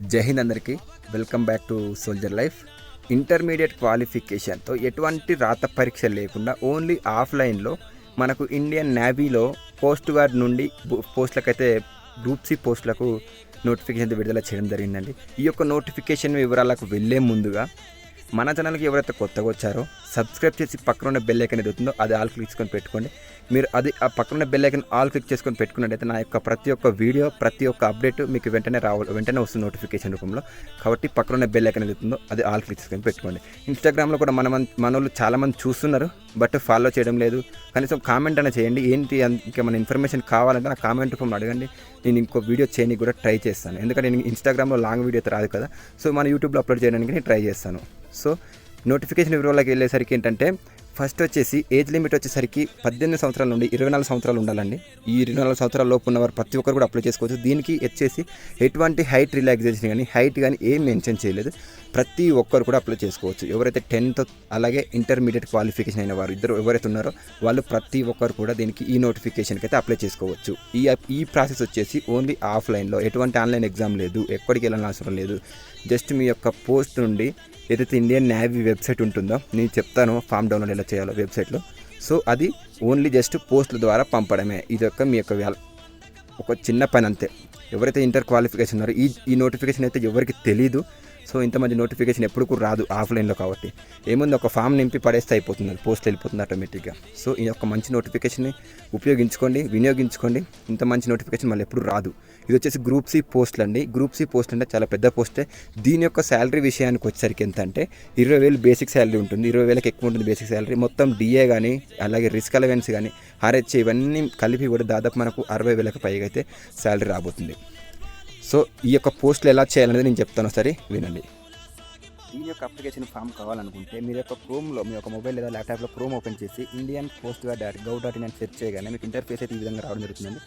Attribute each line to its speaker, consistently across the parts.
Speaker 1: జై హింద్ అందరికీ welcome back to soldier life. Intermediate క్వాలిఫికేషన్తో ఎటువంటి రాత పరీక్ష లేకుండా ఓన్లీ ఆఫ్లైన్లో మనకు ఇండియన్ నేవీలో కోస్ట్ గార్డ్ నుండి పోస్టులకైతే గ్రూప్ సి పోస్టులకు నోటిఫికేషన్ విడుదల చేయడం జరిగిందండి. ఈ యొక్క నోటిఫికేషన్ వివరాలకు వెళ్ళే ముందుగా మన ఛానల్కి ఎవరైతే కొత్తగా వచ్చారో సబ్స్క్రైబ్ చేసి పక్కన ఉన్న బెల్ ఐకాన్ ఏదవుతుందో అది ఆల్ క్లిక్ చేసుకొని పెట్టుకోండి. మీరు అది ఆ పక్కన ఉన్న బెల్ ఐకాన్ ఆల్ క్లిక్ చేసుకొని పెట్టుకున్నట్టయితే నా యొక్క ప్రతి ఒక్క వీడియో ప్రతి ఒక్క అప్డేట్ మీకు వెంటనే వస్తుంది నోటిఫికేషన్ రూపంలో. కాబట్టి పక్కన ఉన్న బెల్ ఐకాన్ ఏదవుతుందో అది ఆల్ క్లిక్ చేసుకొని పెట్టుకోండి. ఇన్స్టాగ్రామ్లో కూడా మన వాళ్ళు చాలామంది చూస్తున్నారు, బట్ ఫాలో చేయడం లేదు. కనీసం కామెంట్ అయినా చేయండి. ఏంటి ఇంకేమైనా ఇన్ఫర్మేషన్ కావాలంటే నా కామెంట్ రూపంలో అడగండి. నేను ఇంకో వీడియో చేయడానికి కూడా ట్రై చేస్తాను. ఎందుకంటే నేను ఇన్స్టాగ్రామ్లో లాంగ్ వీడియో అయితే రాదు కదా, సో మన యూట్యూబ్లో అప్లోడ్ చేయడానికి నేను ట్రై చేస్తాను. సో నోటిఫికేషన్ వివరాలకు వెళ్ళేసరికి ఏంటంటే ఫస్ట్ వచ్చేసి ఏజ్ లిమిట్ వచ్చేసరికి 18 సంవత్సరాల నుండి 24 సంవత్సరాలు ఉండాలండి. ఈ 24 సంవత్సరాల లోపు ఉన్నవారు ప్రతి ఒక్కరు కూడా అప్లై చేసుకోవచ్చు. దీనికి వచ్చేసి ఎటువంటి హైట్ రిలాక్సేషన్ కానీ హైట్ కానీ ఏం మెన్షన్ చేయలేదు. ప్రతి ఒక్కరు కూడా అప్లై చేసుకోవచ్చు. ఎవరైతే 10th అలాగే ఇంటర్మీడియట్ క్వాలిఫికేషన్ అయిన వారు ఇద్దరు ఎవరైతే ఉన్నారో వాళ్ళు ప్రతి ఒక్కరు కూడా దీనికి ఈ నోటిఫికేషన్కి అయితే అప్లై చేసుకోవచ్చు. ఈ ప్రాసెస్ వచ్చేసి ఓన్లీ ఆఫ్లైన్లో, ఎటువంటి ఆన్లైన్ ఎగ్జామ్ లేదు, ఎక్కడికి వెళ్ళాల్సిన అవసరం లేదు. జస్ట్ మీ యొక్క పోస్ట్ నుండి ఏదైతే ఇండియన్ నేవీ వెబ్సైట్ ఉంటుందో నేను చెప్తాను ఫామ్ డౌన్లోడ్ ఎలా చేయాలో వెబ్సైట్లో. సో అది ఓన్లీ జస్ట్ పోస్టుల ద్వారా పంపడమే. ఇది మీ యొక్క ఒక చిన్న పని అంతే. ఎవరైతే ఇంటర్ క్వాలిఫికేషన్ ఉన్నారో ఈ నోటిఫికేషన్ అయితే ఎవరికి తెలీదు. సో ఇంత మంచి నోటిఫికేషన్ ఎప్పుడు కూడా రాదు ఆఫ్లైన్లో. కాబట్టి ఏముంది, ఒక ఫామ్ నింపి పడేస్తే అయిపోతుంది, పోస్ట్ వెళ్ళిపోతుంది ఆటోమేటిక్గా. సో ఈ యొక్క మంచి నోటిఫికేషన్ని వినియోగించుకోండి. ఇంత మంచి నోటిఫికేషన్ మళ్ళీ ఎప్పుడు రాదు. ఇది వచ్చేసి గ్రూప్ సి పోస్టులు అండి. గ్రూప్ సి పోస్ట్ అంటే చాలా పెద్ద పోస్టే. దీని యొక్క శాలరీ విషయానికి వచ్చేసరికి ఎంత అంటే 20,000 బేసిక్ శాలరీ ఉంటుంది. 20,000కి ఎక్కువ ఉంటుంది బేసిక్ శాలరీ. మొత్తం డిఏ కానీ అలాగే రిస్క్ అలవెన్స్ కానీ ఆర్హెచ్ ఇవన్నీ కలిపి కూడా దాదాపు మనకు 60,000కి పైగా అయితే శాలరీ రాబోతుంది. సో ఈ యొక్క పోస్టులు ఎలా చేయాలనేది నేను చెప్తాను, సరే వినండి. దీని యొక్క అప్లికేషన్ ఫామ్ కావాలనుకుంటే మీరు యొక్క క్రోమ్లో మీ యొక్క మొబైల్ లేదా ల్యాప్టాప్లో క్రోమ్ ఓపెన్ చేసి indiancoastguard.gov.in అని సెర్చ్ చేయగానే మీకు ఇంటర్ఫేస్ అయితే ఈ విధంగా రావడం జరుగుతుందండి.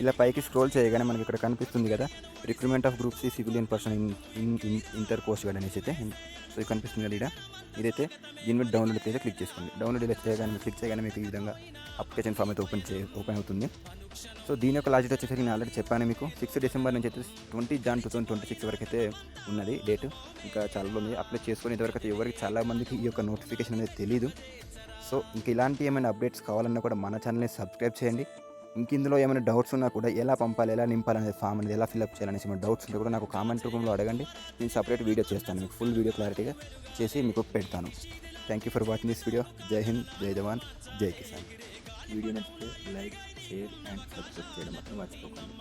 Speaker 1: ఇలా పైకి స్క్రోల్ చేయగానే మనకి ఇక్కడ కనిపిస్తుంది కదా, recruitment of group C civilian person in inter coast guard అనేసి అయితే. సో ఇది కనిపిస్తుంది కదా ఇక్కడ, ఇదైతే దీని మీద డౌన్లోడ్ అయితే క్లిక్ చేసుకోండి. డౌన్లోడ్ ఇలా క్లిక్ చేయగానే మీకు ఈ విధంగా అప్లికేషన్ ఫామ్ అయితే ఓపెన్ అవుతుంది. సో దీని యొక్క లాజిట్ వచ్చేసరికి నేను ఆల్రెడీ చెప్పాను మీకు. 6 డిసెంబర్ నుంచి అయితే 20 జాన్ 2026 వరకు అయితే ఉన్నది డేట్. ఇంకా చాలా ఉంది. అప్లై చేసుకొని ఇంతవరకు అయితే ఎవరికి చాలా మందికి ఈ యొక్క నోటిఫికేషన్ అనేది తెలీదు. సో ఇంక ఇలాంటి ఏమైనా అప్డేట్స్ కావాలన్నా కూడా మన ఛానల్ని సబ్స్క్రైబ్ చేయండి. ఇంక ఇందులో ఏమైనా డౌట్స్ ఉన్నా కూడా ఎలా పంపాలి, ఎలా నింపాలనేది ఫామ్ అనేది ఎలా ఫిల్అప్ చేయాలనేసి ఏమైనా డౌట్స్ ఉంటే కూడా నాకు కామెంట్ రూపంలో అడగండి. నేను సపరేట్ వీడియో చేస్తాను, మీకు ఫుల్ వీడియో క్లారిటీగా చేసి మీకు పెడతాను. Thank you for watching this video. జై హింద్, జై జవాన్, జై కిసాన్. వీడియో నచ్చితే లైక్, షేర్ అండ్ సబ్స్క్రైబ్ చేయడం మాత్రం మర్చిపోకండి.